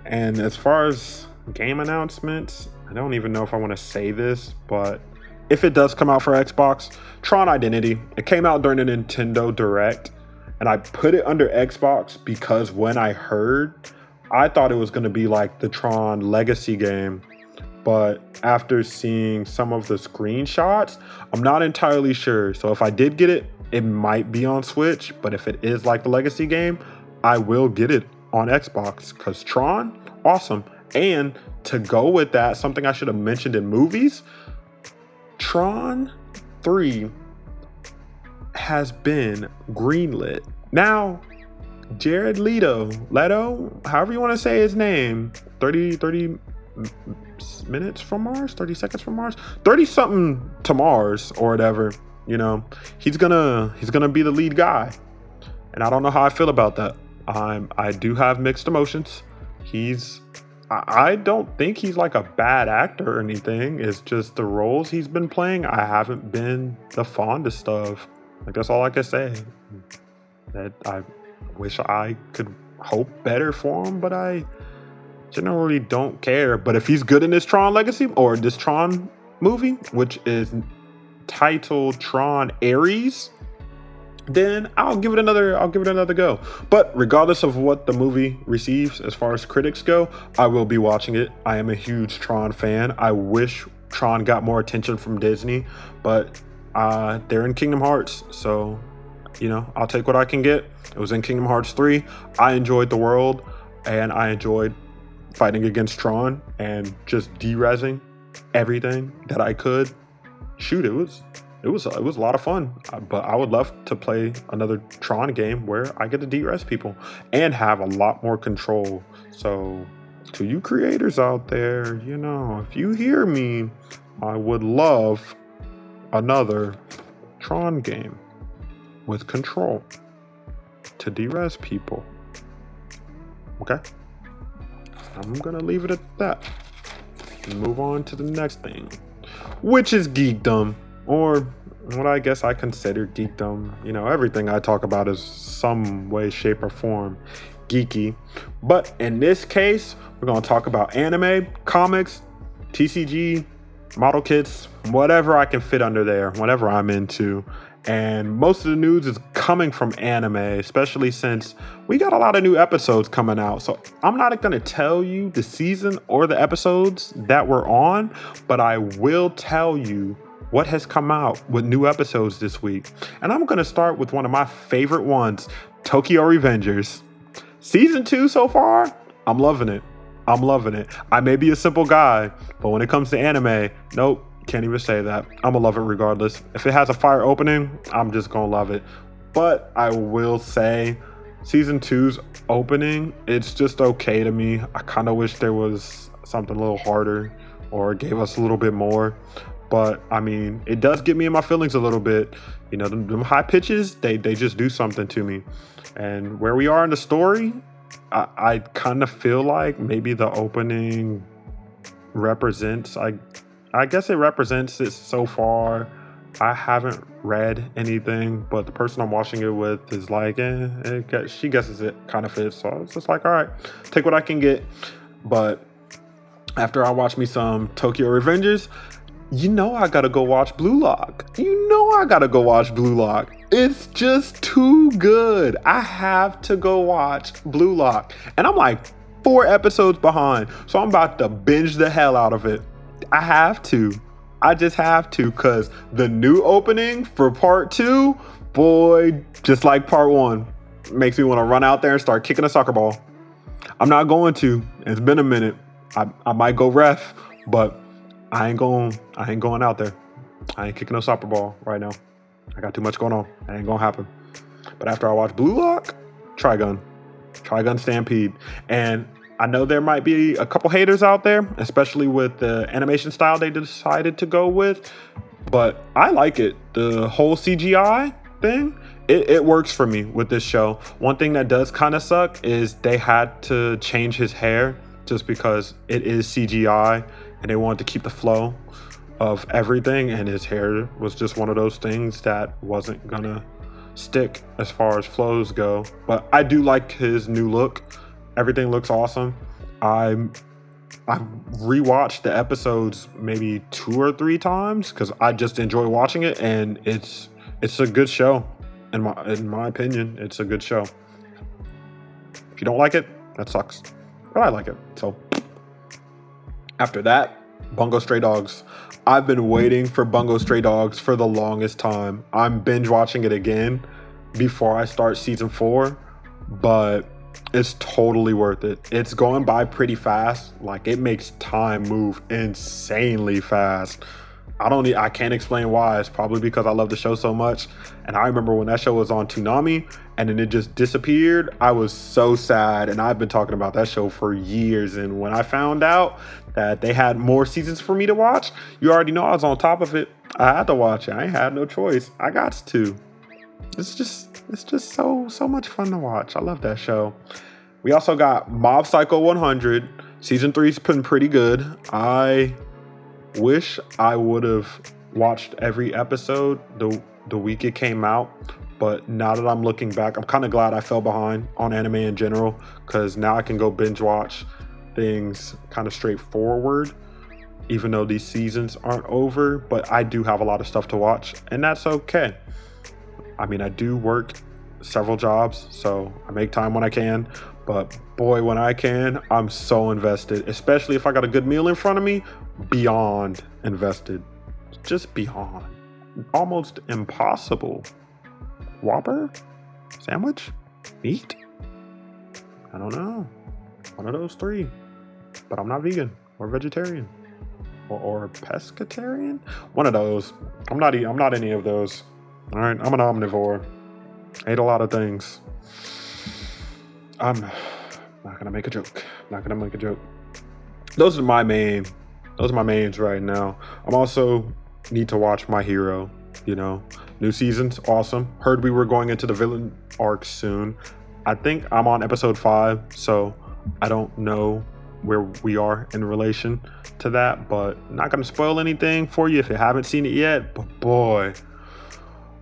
And as far as game announcements, I don't even know if I want to say this, but if it does come out for Xbox, Tron Identity, it came out during the Nintendo Direct, and I put it under Xbox because when I heard, I thought it was going to be like the Tron Legacy game. But after seeing some of the screenshots, I'm not entirely sure. So if I did get it, it might be on Switch. But if it is like the Legacy game, I will get it on Xbox because Tron, awesome. And to go with that, something I should have mentioned in movies, Tron 3 has been greenlit. Now, Jared Leto, however you want to say his name, 30 minutes from Mars, 30 seconds from Mars, 30 something to Mars or whatever, you know, he's gonna be the lead guy. And I don't know how I feel about that. I do have mixed emotions. I don't think he's like a bad actor or anything. It's just the roles he's been playing, I haven't been the fondest of. Like, that's all I can say. That I wish I could hope better for him, but I generally don't care. But if he's good in this Tron Legacy or this Tron movie, which is titled Tron Ares, then I'll give it another go. But regardless of what the movie receives as far as critics go, I will be watching it. I am a huge Tron fan. I wish Tron got more attention from Disney, but they're in Kingdom Hearts, so you know, I'll take what I can get. It was in Kingdom Hearts 3. I enjoyed the world, and I enjoyed fighting against Tron and just de-resing everything that I could. Shoot, it was a lot of fun. But I would love to play another Tron game where I get to de-res people and have a lot more control. So to you creators out there, you know, if you hear me, I would love another Tron game with control to de-res people. Okay? I'm gonna leave it at that and move on to the next thing, which is geekdom, or what I guess I consider geekdom. You know, everything I talk about is some way, shape, or form geeky. But in this case, we're gonna talk about anime, comics, TCG, model kits, whatever I can fit under there, whatever I'm into. And most of the news is coming from anime, especially since we got a lot of new episodes coming out. So I'm not going to tell you the season or the episodes that we're on, but I will tell you what has come out with new episodes this week. And I'm going to start with one of my favorite ones, Tokyo Revengers. Season 2 so far, I'm loving it. I may be a simple guy, but when it comes to anime, nope. Can't even say that. I'm gonna love it regardless. If it has a fire opening, I'm just gonna love it. But I will say, season 2's opening, it's just okay to me. I kind of wish there was something a little harder or gave us a little bit more. But I mean, it does get me in my feelings a little bit. You know, them high pitches, they just do something to me. And where we are in the story, I kind of feel like maybe the opening represents, I guess it represents it so far. I haven't read anything, but the person I'm watching it with is like, she guesses it kind of fits. So it's just like, all right, take what I can get. But After I watch me some Tokyo Revengers, you know I gotta go watch Blue Lock. You know I gotta go watch Blue Lock. It's just too good. I have to go watch Blue Lock. And I'm like 4 episodes behind. So I'm about to binge the hell out of it. I have to. I just have to, because the new opening for part 2, boy, just like part 1, makes me want to run out there and start kicking a soccer ball. I'm not going to. It's been a minute. I might go ref, but I ain't going out there. I ain't kicking no soccer ball right now. I got too much going on. That ain't gonna happen. But after I watch Blue Lock, Trigun Stampede. And I know there might be a couple haters out there, especially with the animation style they decided to go with, but I like it. The whole CGI thing, it works for me with this show. One thing that does kind of suck is they had to change his hair just because it is CGI and they wanted to keep the flow of everything, and his hair was just one of those things that wasn't gonna stick as far as flows go. But I do like his new look. Everything looks awesome. I've rewatched the episodes maybe 2 or 3 times because I just enjoy watching it, and it's a good show. In my opinion, it's a good show. If you don't like it, that sucks. But I like it. So after that, Bungo Stray Dogs. I've been waiting for Bungo Stray Dogs for the longest time. I'm binge watching it again before I start season 4, but it's totally worth it. It's going by pretty fast. Like, it makes time move insanely fast. I can't explain why. It's probably because I love the show so much. And I remember when that show was on Toonami and then it just disappeared, I was so sad. And I've been talking about that show for years. And when I found out that they had more seasons for me to watch, you already know I was on top of it. I had to watch it. I ain't had no choice. I got to. It's just so much fun to watch. I love that show. We also got Mob Psycho 100. Season 3's been pretty good. I wish I would have watched every episode the week it came out, but now that I'm looking back, I'm kind of glad I fell behind on anime in general, because now I can go binge watch things kind of straightforward, even though these seasons aren't over. But I do have a lot of stuff to watch, and that's okay. I mean, I do work several jobs, so I make time when I can, but boy, when I can, I'm so invested, especially if I got a good meal in front of me. Beyond invested. Just beyond. Almost impossible. Whopper? Sandwich? Meat? I don't know. One of those 3. But I'm not vegan or vegetarian or pescatarian. One of those. I'm not any of those. All right, I'm an omnivore. Ate a lot of things. I'm not gonna make a joke. Those are my mains right now. I'm also need to watch My Hero. New season's awesome. Heard we were going into the villain arc soon. I think I'm on episode 5, so I don't know where we are in relation to that, but not gonna spoil anything for you if you haven't seen it yet. But boy,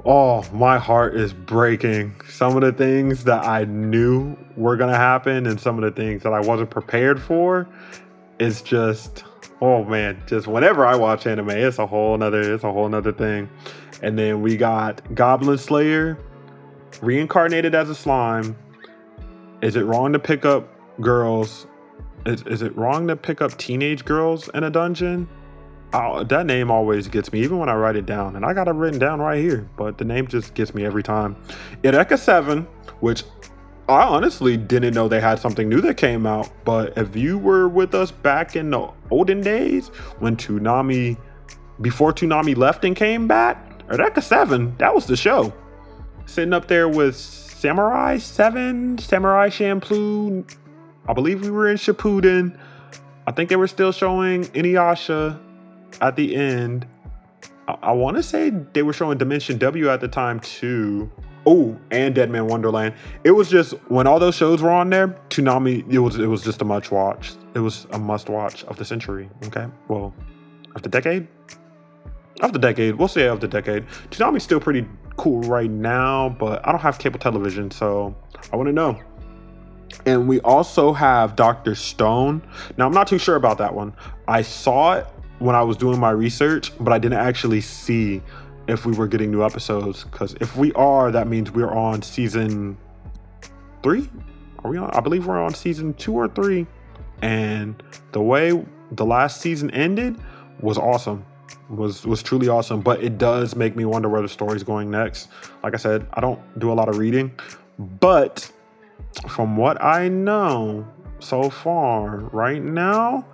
oh, my heart is breaking. Some of the things that I knew were gonna happen and some of the things that I wasn't prepared for, it's just, oh man, just whenever I watch anime, it's a whole nother thing. And then we got Goblin Slayer reincarnated as a slime. Is it wrong to pick up girls? Is it wrong to pick up teenage girls in a dungeon? Oh, that name always gets me, even when I write it down. And I got it written down right here, but the name just gets me every time. Eureka 7, which I honestly didn't know they had something new that came out. But if you were with us back in the olden days, when before Toonami left and came back, Eureka 7, that was the show. Sitting up there with Samurai 7, Samurai Champloo. I believe we were in Shippuden. I think they were still showing Inuyasha at the end. I want to say they were showing Dimension W at the time too. Oh, and Dead Man Wonderland. It was just, when all those shows were on there, Toonami, it was just a must watch. It was a must watch of the century. Okay, well, of the decade. We'll say of the decade. Toonami's still pretty cool right now, but I don't have cable television, so I wouldn't know. And we also have Dr. Stone. Now, I'm not too sure about that one. I saw it when I was doing my research, but I didn't actually see if we were getting new episodes. Because if we are, that means we're on season 3. Are we on? I believe we're on season 2 or 3. And the way the last season ended was awesome. Was truly awesome. But it does make me wonder where the story's going next. Like I said, I don't do a lot of reading, but from what I know so far right now,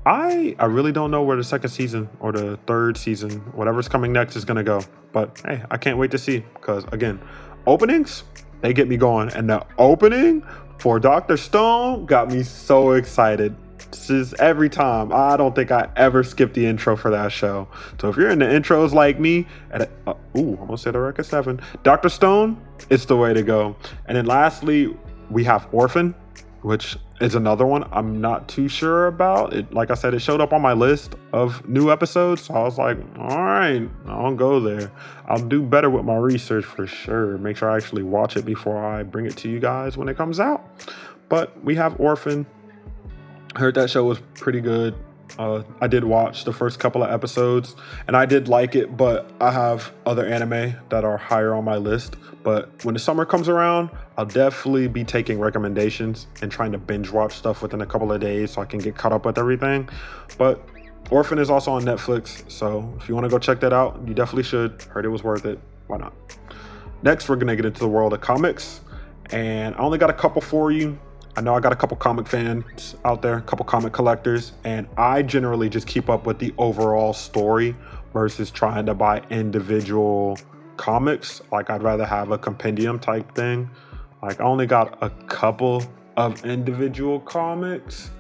I really don't know where the second season or the third season, whatever's coming next, is gonna go. But hey, I can't wait to see, because again, openings, they get me going. And the opening for Dr. Stone got me so excited. This is every time. I don't think I ever skip the intro for that show. So if you're into intros like me, almost hit a record 7. Dr. Stone, it's the way to go. And then lastly, we have Orphan, which is another one I'm not too sure about. It, like I said, it showed up on my list of new episodes. So I was like, all right, I'll go there. I'll do better with my research for sure. Make sure I actually watch it before I bring it to you guys when it comes out. But we have Orphan. I heard that show was pretty good. I did watch the first couple of episodes and I did like it, but I have other anime that are higher on my list. But when the summer comes around, I'll definitely be taking recommendations and trying to binge watch stuff within a couple of days so I can get caught up with everything. But Orphan is also on Netflix, so if you want to go check that out, you definitely should. Heard it was worth it. Why not? Next, we're going to get into the world of comics, and I only got a couple for you. I know I got a couple comic fans out there, a couple comic collectors, and I generally just keep up with the overall story versus trying to buy individual comics. Like, I'd rather have a compendium type thing. Like, I only got a couple of individual comics,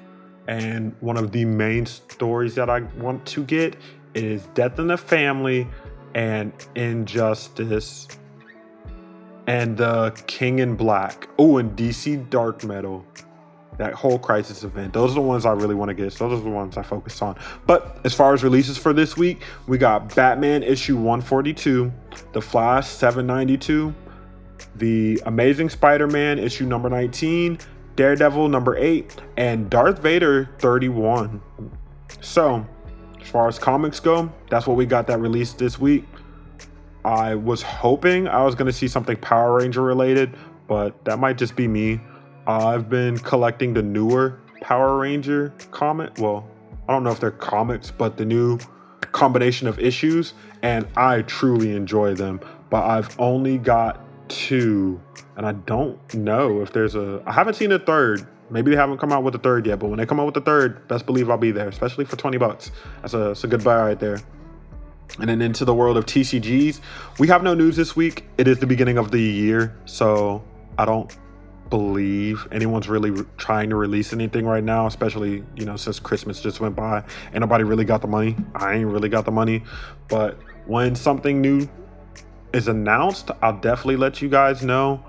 and one of the main stories that I want to get is Death in the Family and Injustice and the King in Black. Oh, and DC Dark Metal. That whole Crisis event. Those are the ones I really want to get. So those are the ones I focus on. But as far as releases for this week, we got Batman issue 142, The Flash 792, The Amazing Spider-Man issue number 19, Daredevil number 8, and Darth Vader 31. So as far as comics go, that's what we got that released this week. I was hoping I was going to see something Power Ranger related, but that might just be me. I've been collecting the newer Power Ranger comic. Well, I don't know if they're comics, but the new combination of issues, and I truly enjoy them. But I've only got 2, and I don't know if there's I haven't seen a third. Maybe they haven't come out with a third yet, but when they come out with the third, best believe I'll be there, especially for $20. That's a good buy right there. And then into the world of TCGs, we have no news this week. It is the beginning of the year, so I don't believe anyone's really trying to release anything right now, especially, since Christmas just went by. Ain't nobody really got the money. I ain't really got the money. But when something new is announced, I'll definitely let you guys know.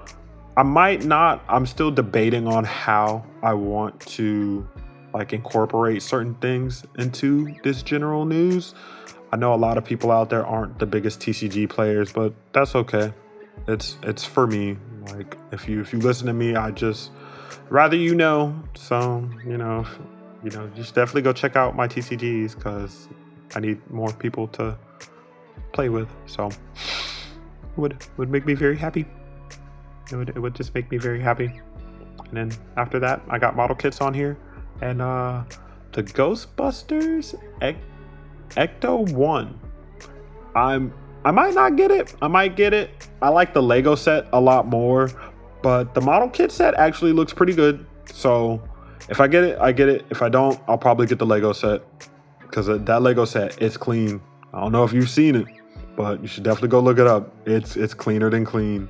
I might not. I'm still debating on how I want to incorporate certain things into this general news. I know a lot of people out there aren't the biggest TCG players, but that's okay. It's for me. Like, if you listen to me, I just rather you know. So, just definitely go check out my TCGs because I need more people to play with. So would make me very happy. It would just make me very happy. And then after that, I got model kits on here, and the Ghostbusters Ecto 1. I might not get it. I might get it. I like the Lego set a lot more, but the model kit set actually looks pretty good. So if I get it, I get it. If I don't, I'll probably get the Lego set, because that Lego set is clean. I don't know if you've seen it, but you should definitely go look it up. It's cleaner than clean.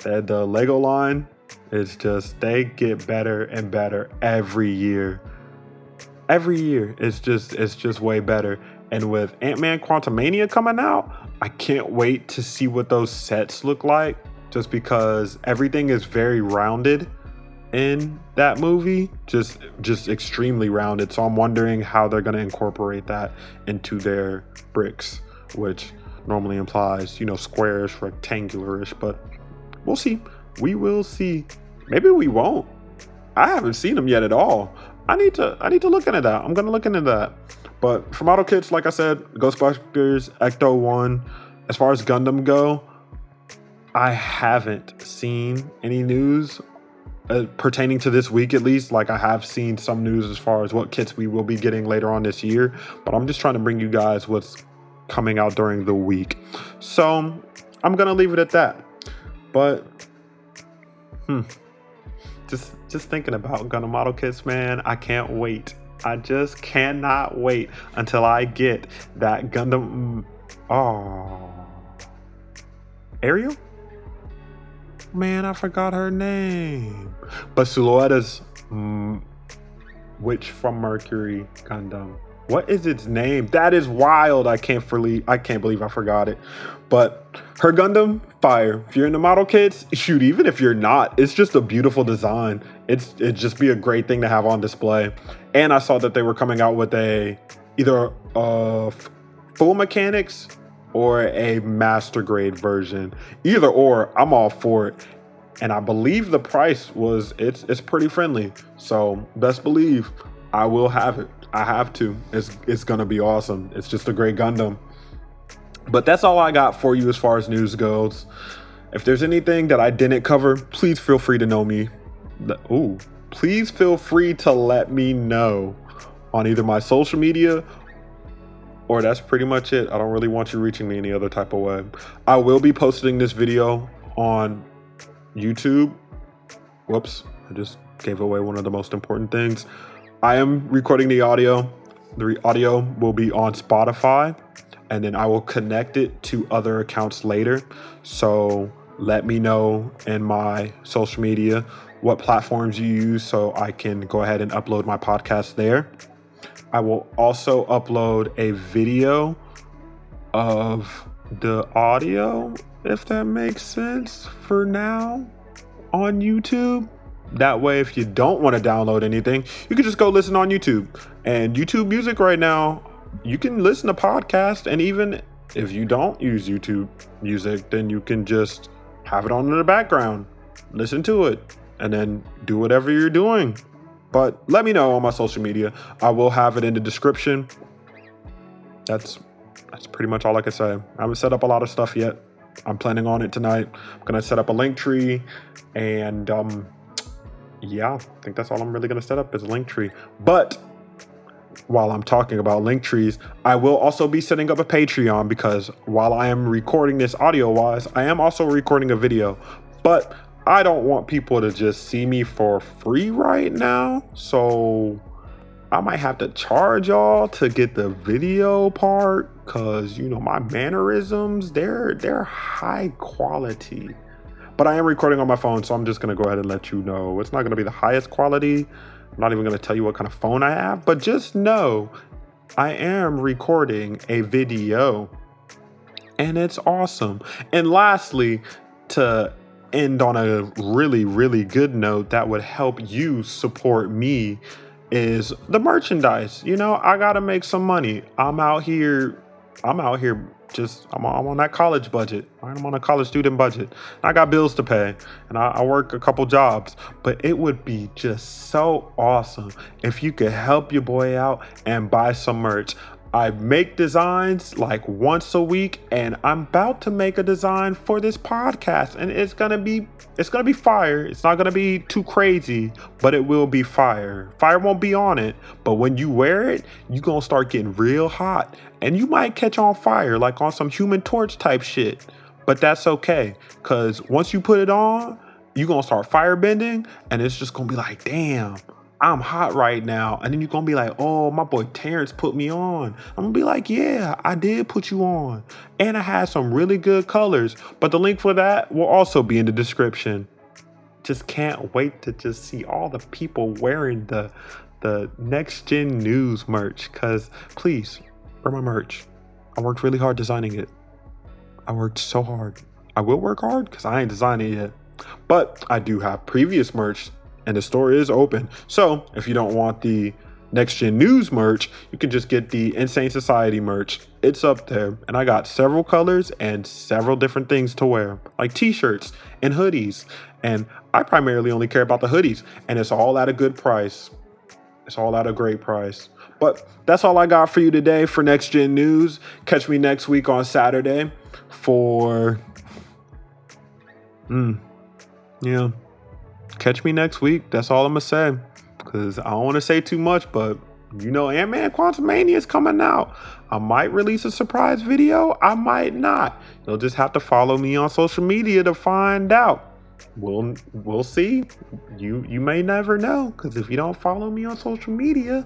The Lego line is just, they get better and better every year. Every year, it's just way better. And with Ant-Man Quantumania coming out, I can't wait to see what those sets look like, just because everything is very rounded in that movie, just extremely rounded. So I'm wondering how they're going to incorporate that into their bricks, which normally implies, squarish, rectangularish, but we'll see. We will see. Maybe we won't. I haven't seen them yet at all. I need to look into that. I'm gonna look into that. But for model kits, like I said, Ghostbusters, Ecto 1. As far as Gundam go, I haven't seen any news pertaining to this week, at least. Like, I have seen some news as far as what kits we will be getting later on this year, but I'm just trying to bring you guys what's coming out during the week. So I'm gonna leave it at that. But just thinking about Gundam model kits, man, I can't wait. I just cannot wait until I get that Gundam. Ariel? Man, I forgot her name. But Sulueta's Witch from Mercury Gundam. What is its name? That is wild. I can't believe I forgot it. But her Gundam, fire. If you're into model kits, shoot, even if you're not, it's just a beautiful design. It'd just be a great thing to have on display. And I saw that they were coming out with either full mechanics or a master grade version. Either or, I'm all for it. And I believe the price it's pretty friendly. So best believe I will have it. I have to. It's gonna be awesome. It's just a great Gundam. But that's all I got for you as far as news goes. If there's anything that I didn't cover, please feel free to know me. Please feel free to let me know on either my social media, or that's pretty much it. I don't really want you reaching me any other type of way. I will be posting this video on YouTube. Whoops, I just gave away one of the most important things. I am recording the audio. The audio will be on Spotify, and then I will connect it to other accounts later. So let me know in my social media what platforms you use so I can go ahead and upload my podcast there. I will also upload a video of the audio, if that makes sense, for now on YouTube. That way, if you don't want to download anything, you can just go listen on YouTube. And YouTube Music right now, you can listen to podcasts, and even if you don't use YouTube Music, then you can just have it on in the background, listen to it, and then do whatever you're doing. But let me know on my social media. I will have it in the description. That's pretty much all I can say. I haven't set up a lot of stuff yet. I'm planning on it tonight. I'm gonna set up a link tree, and yeah, I think that's all I'm really gonna set up is a link tree. But while I'm talking about link trees, I will also be setting up a Patreon, because while I am recording this audio wise, I am also recording a video. But I don't want people to just see me for free right now, so I might have to charge y'all to get the video part, because you know my mannerisms, they're high quality. But I am recording on my phone, so I'm just gonna go ahead and let you know it's not gonna be the highest quality. I'm not even gonna tell you what kind of phone I have, but just know I am recording a video, and it's awesome. And lastly, to end on a really, really good note that would help you support me, is the merchandise. You know, I gotta make some money. I'm out here just I'm on that college budget. Right? I'm on a college student budget. I got bills to pay, and I work a couple jobs. But it would be just so awesome if you could help your boy out and buy some merch. I make designs like once a week, and I'm about to make a design for this podcast, and it's gonna be fire. It's not gonna be too crazy, but it will be fire. Fire won't be on it, but when you wear it, you're gonna start getting real hot, and you might catch on fire like on some Human Torch type shit. But that's okay, because once you put it on, you're gonna start fire bending, and it's just gonna be like, damn, I'm hot right now. And then you're gonna be like, oh, my boy Terrence put me on. I'm gonna be like, yeah, I did put you on. And I had some really good colors. But the link for that will also be in the description. Just can't wait to just see all the people wearing the NextGen News merch. Cause please, wear my merch. I worked really hard designing it. I worked so hard. I will work hard because I ain't designing it yet. But I do have previous merch, and the store is open. So if you don't want the Next Gen News merch, you can just get the Insane Society merch. It's up there. And I got several colors and several different things to wear, like t-shirts and hoodies. And I primarily only care about the hoodies, and it's all at a good price. It's all at a great price. But that's all I got for you today for Next Gen News. Catch me next week on Saturday for... Catch me next week. That's all I'm going to say. Because I don't want to say too much, but Ant-Man Quantumania is coming out. I might release a surprise video. I might not. You'll just have to follow me on social media to find out. We'll see. You may never know, because if you don't follow me on social media,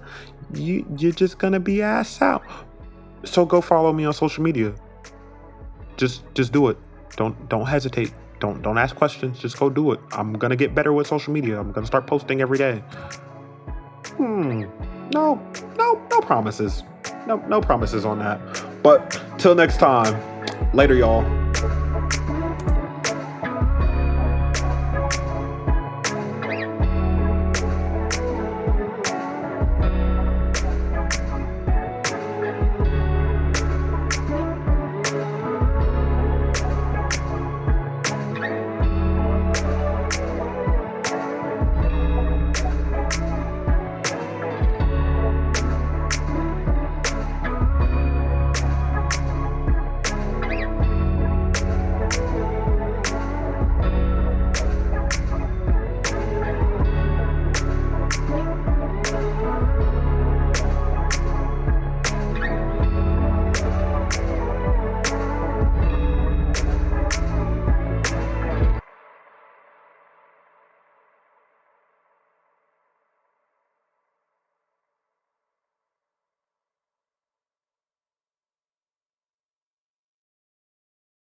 you're just gonna be ass out. So go follow me on social media. Just do it. Don't hesitate. Don't ask questions. Just go do it. I'm gonna get better with social media. I'm gonna start posting every day. No promises. No promises on that. But till next time, later, y'all.